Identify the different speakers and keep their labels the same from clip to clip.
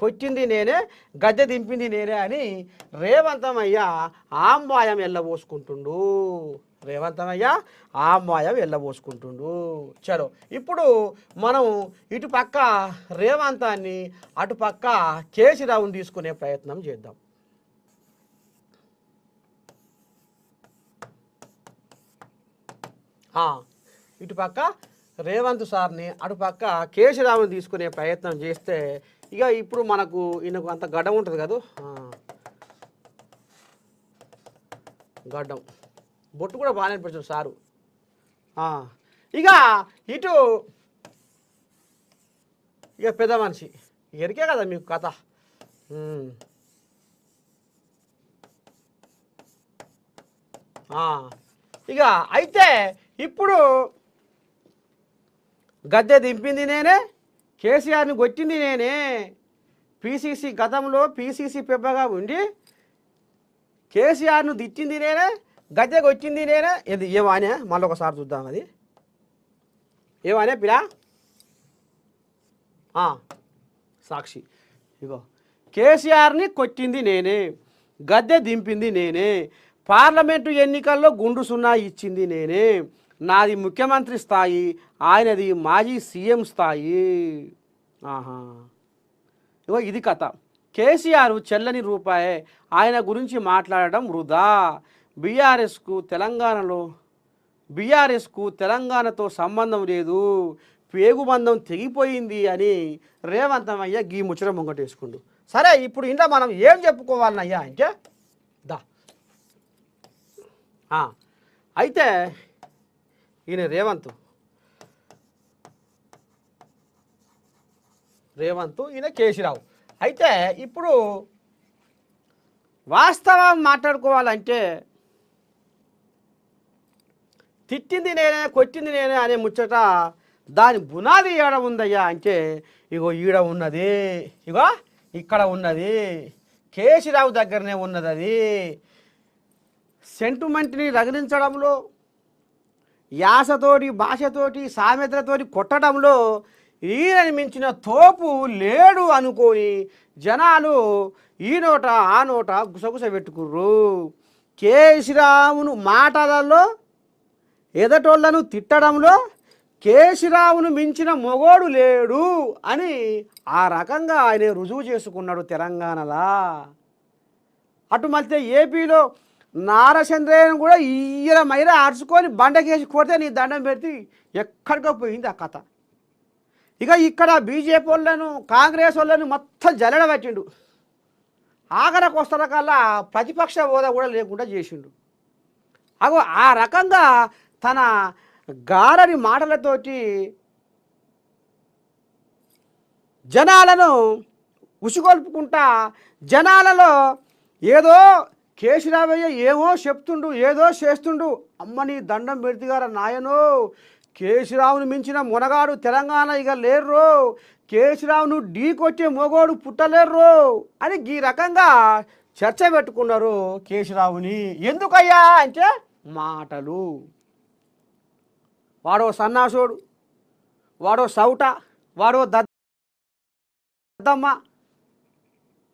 Speaker 1: కొట్టింది నేనే, గద్దె దింపింది నేనే అని రేవంతమయ్య ఆంబాయం వెళ్ళబోసుకుంటుండు. రేవంతమయ్య ఆంబాయం వెళ్ళబోసుకుంటుండు. చలో ఇప్పుడు మనం ఇటు పక్క రేవంతాన్ని అటు పక్క కేసీరావుని తీసుకునే ప్రయత్నం చేద్దాం. ఇటు పక్క రేవంత్ సార్ని అటు పక్క కేసీరావుని తీసుకునే ప్రయత్నం చేస్తే ఇక ఇప్పుడు మనకు ఈయనకు అంత గడ్డం ఉంటుంది కదా, గడ్డం బొట్టు కూడా బాగానే అనిపించదు సారు. ఇక ఇటు ఇక పెద్ద మనిషి ఎరికే కదా మీకు కథ. ఇక అయితే ఇప్పుడు గద్దె దింపింది నేనే, కేసీఆర్ని కొట్టింది నేనే. పీసీసీ గతంలో పీసీసీ పెద్దగా ఉండి కేసీఆర్ను తిట్టింది నేనే, గద్దె కొట్టింది నేనే. ఇది ఏమానే మళ్ళీ ఒకసారి చూద్దాం. అది ఏమానే పిలా సాక్షి. ఇగో కేసీఆర్ని కొట్టింది నేనే, గద్దె దింపింది నేనే, పార్లమెంటు ఎన్నికల్లో గుండు సున్నా ఇచ్చింది నేనే, నాది ముఖ్యమంత్రి స్థాయి, ఆయనది మాజీ సీఎం స్థాయి. ఇగో ఇది కథ. కేసీఆర్ చెల్లని రూపాయే, ఆయన గురించి మాట్లాడడం వృధా. బీఆర్ఎస్కు తెలంగాణతో సంబంధం లేదు, పేగుబంధం తెగిపోయింది అని రేవంతమయ్య గీ ముచ్చట ముంగటేసుకుండు. సరే ఇప్పుడు ఇంట్లో మనం ఏం చెప్పుకోవాలనయ్యా అంటే అయితే ఈయన రేవంత్ ఈయన కేసీరావు. అయితే ఇప్పుడు వాస్తవం మాట్లాడుకోవాలంటే తిట్టింది నేనే, కొట్టింది నేనే అనే ముచ్చట దాని బునాది ఈడ ఉందయ్యా అంటే ఇగో ఈడ ఉన్నది, ఇగో ఇక్కడ ఉన్నది, కేసీరావు దగ్గరనే ఉన్నది. అది సెంటిమెంట్ని రగిలించడంలో, యాసతోటి భాషతోటి సామెతలతోటి కొట్టడంలో ఈయనని మించిన తోపు లేడు అనుకొని జనాలు ఈ నోట ఆ నోట గుసగుస పెట్టుకుర్రు. కేసీరావును మాటలలో ఎదటోళ్లను తిట్టడంలో కేసీరావును మించిన మొగోడు లేడు అని ఆ రకంగా ఆయన రుజువు చేసుకున్నాడు తెలంగాణలా. అటు మళ్ళీ ఏపీలో నారచంద్రయ్యను కూడా ఈయన మైరా అరుచుకొని బండకేసి కొడితే నీ దండం పెడితే ఎక్కడికో పోయింది ఆ కథ. ఇక ఇక్కడ బీజేపీ వాళ్ళను కాంగ్రెస్ వాళ్ళను మొత్తం జల్లెడ పెట్టిండు. ఆఖరికి వస్తున్న కల్లా ప్రతిపక్ష హోదా కూడా లేకుండా చేసిండు. అగో ఆ రకంగా తన గారని మాటలతోటి జనాలను ఉసిగొల్పుకుంటా, జనాలలో ఏదో కేసీరావయ్య ఏమో చెప్తుండు, ఏదో చేస్తుండు, అమ్మని దండం పెడితిగార నాయనో, కేసీరావును మించిన మునగాడు తెలంగాణ ఇక లేర్రో, కేసీరావును ఢీ కొట్టే మొగోడు పుట్టలేర్రో అని ఈ రకంగా చర్చ పెట్టుకున్నారు కేసీరావుని. ఎందుకయ్యా అంటే మాటలు. వాడో సన్నాసోడు, వాడో సౌట, వాడో దద్దమ్మ,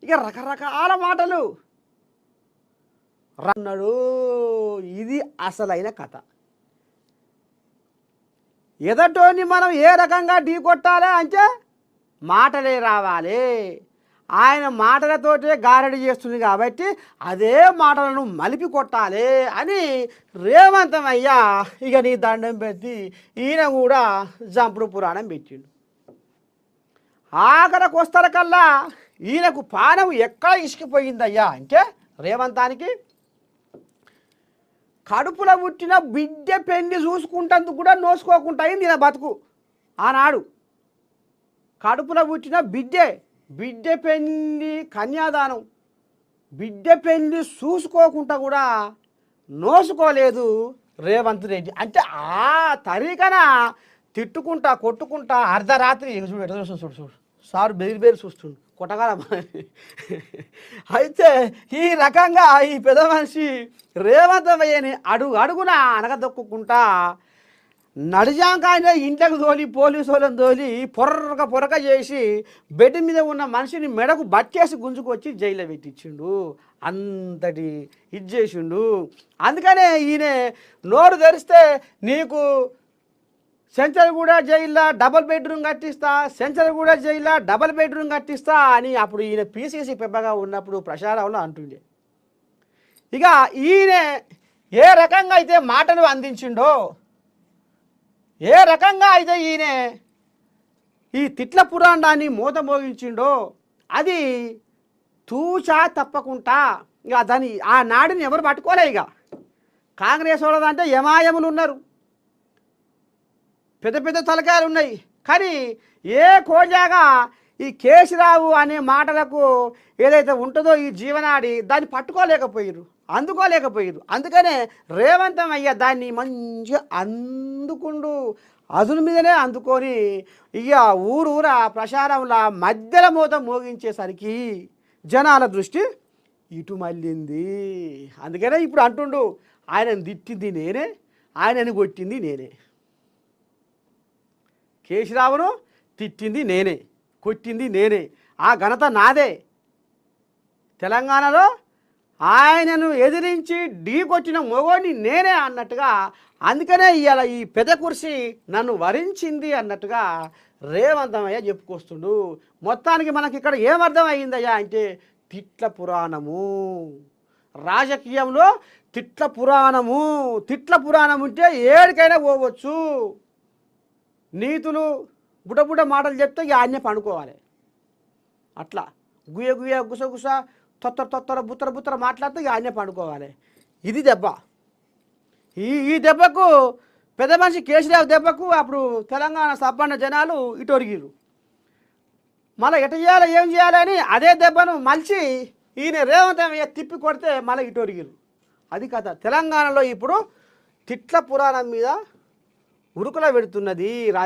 Speaker 1: ఇక రకరకాల మాటలు అన్నాడు. ఇది అసలైన కథ. ఎదటోని మనం ఏ రకంగా ఢీ కొట్టాలి అంటే మాటలే రావాలి. ఆయన మాటలతోటే గారడి చేస్తుంది కాబట్టి అదే మాటలను మలిపి కొట్టాలి అని రేవంతమయ్య ఇక నీ దండం పెట్టి ఈయన కూడా జంపుడు పురాణం పెట్టిండు. ఆఖరికి వస్తారు కల్లా ఈయనకు పానం ఎక్కడ ఇసుకిపోయిందయ్యా అంటే రేవంతానికి కడుపులో పుట్టిన బిడ్డ పెళ్లి చూసుకుంటందుకు కూడా నోసుకోకుండా అయింది ఈయన బతుకు. ఆనాడు కడుపులో పుట్టిన బిడ్డ పెళ్లి కన్యాదానం, బిడ్డ పెళ్లి చూసుకోకుండా కూడా నోసుకోలేదు రేవంత్ రెడ్డి. అంటే ఆ తరీకన తిట్టుకుంటా కొట్టుకుంటా అర్ధరాత్రి చూడు ఎట్లా చూడు చూడు సారు బెదిరి చూస్తుండు కొట్టగల. అయితే ఈ రకంగా ఈ పెద్ద మనిషి రేవంతమయ్యని అడుగున అనగదొక్కుంటా నడిజాంకాయనే ఇంట్లోకి తోలి పోలీసు వాళ్ళని తోలి పొరక చేసి బెడ్ మీద ఉన్న మనిషిని మెడకు బట్టేసి గుంజుకొచ్చి జైల్లో పెట్టించిండు. అంతటి ఇది చేసిండు. అందుకనే ఈయన నోరు తెరిస్తే నీకు సెంచర్గూడ జైల్లో డబల్ బెడ్రూమ్ కట్టిస్తా, సెంచర్గూడ జైల్లో డబల్ బెడ్రూమ్ కట్టిస్తా అని అప్పుడు ఈయన పీసీసీ పెద్దగా ఉన్నప్పుడు ప్రచారంలో అంటుండే. ఇక ఈయన ఏ రకంగా అయితే మాటలు అందించిండో, ఏ రకంగా అయితే ఈయన ఈ తిట్ల పురాణాన్ని మూత మోగించిండో అది తూచా తప్పకుండా ఇక దాని ఆ నాడిని ఎవరు పట్టుకోలే. ఇక కాంగ్రెస్ వాళ్ళదంటే యమాయములు ఉన్నారు, పెద్ద పెద్ద తలకాయలు ఉన్నాయి. కానీ ఏ కోజాగా ఈ కేసీరావు అనే మాటలకు ఏదైతే ఉంటుందో ఈ జీవనాడి దాన్ని పట్టుకోలేకపోయారు, అందుకోలేకపోయారు. అందుకనే రేవంతం అయ్యా దాన్ని మంచిగా అందుకుండు, అదును మీదనే అందుకొని ఇక ఊరూరా ప్రచారంలో మధ్యలో మూత మోగించేసరికి జనాల దృష్టి ఇటు మళ్ళింది. అందుకనే ఇప్పుడు అంటుండు ఆయనను తిట్టింది నేనే, ఆయనని కొట్టింది నేనే, కేసీరావును తిట్టింది నేనే, కొట్టింది నేనే, ఆ ఘనత నాదే. తెలంగాణలో ఆయనను ఎదిరించి ఢీ కొట్టిన మొగోడిని నేనే అన్నట్టుగా, అందుకనే ఇవాళ ఈ పెద్ద కుర్చీ నన్ను వరించింది అన్నట్టుగా రేవంతమయ్య చెప్పుకొస్తుండు. మొత్తానికి మనకి ఇక్కడ ఏమర్థం అయ్యిందయ్యా అంటే తిట్ల పురాణము, రాజకీయంలో తిట్ల పురాణము. తిట్ల పురాణం ఉంటే ఏడికైనా పోవచ్చు. నీతులు బుడబుడ మాటలు చెప్తే ఇక ఆయన్నే పండుకోవాలి. అట్లా గుయ్య గుయ్య గుసగుస తొత్తర బుత్తర మాట్లాడితే ఇక ఆయన్నే పండుకోవాలి. ఇది దెబ్బ. ఈ దెబ్బకు పెద్ద మనిషి కేసీరావు దెబ్బకు అప్పుడు తెలంగాణ సబ్బన్న జనాలు ఇటు ఒరిగిరు. మళ్ళీ ఎట చేయాలి ఏం చేయాలని అదే దెబ్బను మలిచి ఈయన రేవంతమయ్య తిప్పి కొడితే మళ్ళీ ఇటు ఒరిగిరు. అది కథ. తెలంగాణలో ఇప్పుడు తిట్ల పురాణం మీద ఉరుకుల పెడుతున్నది.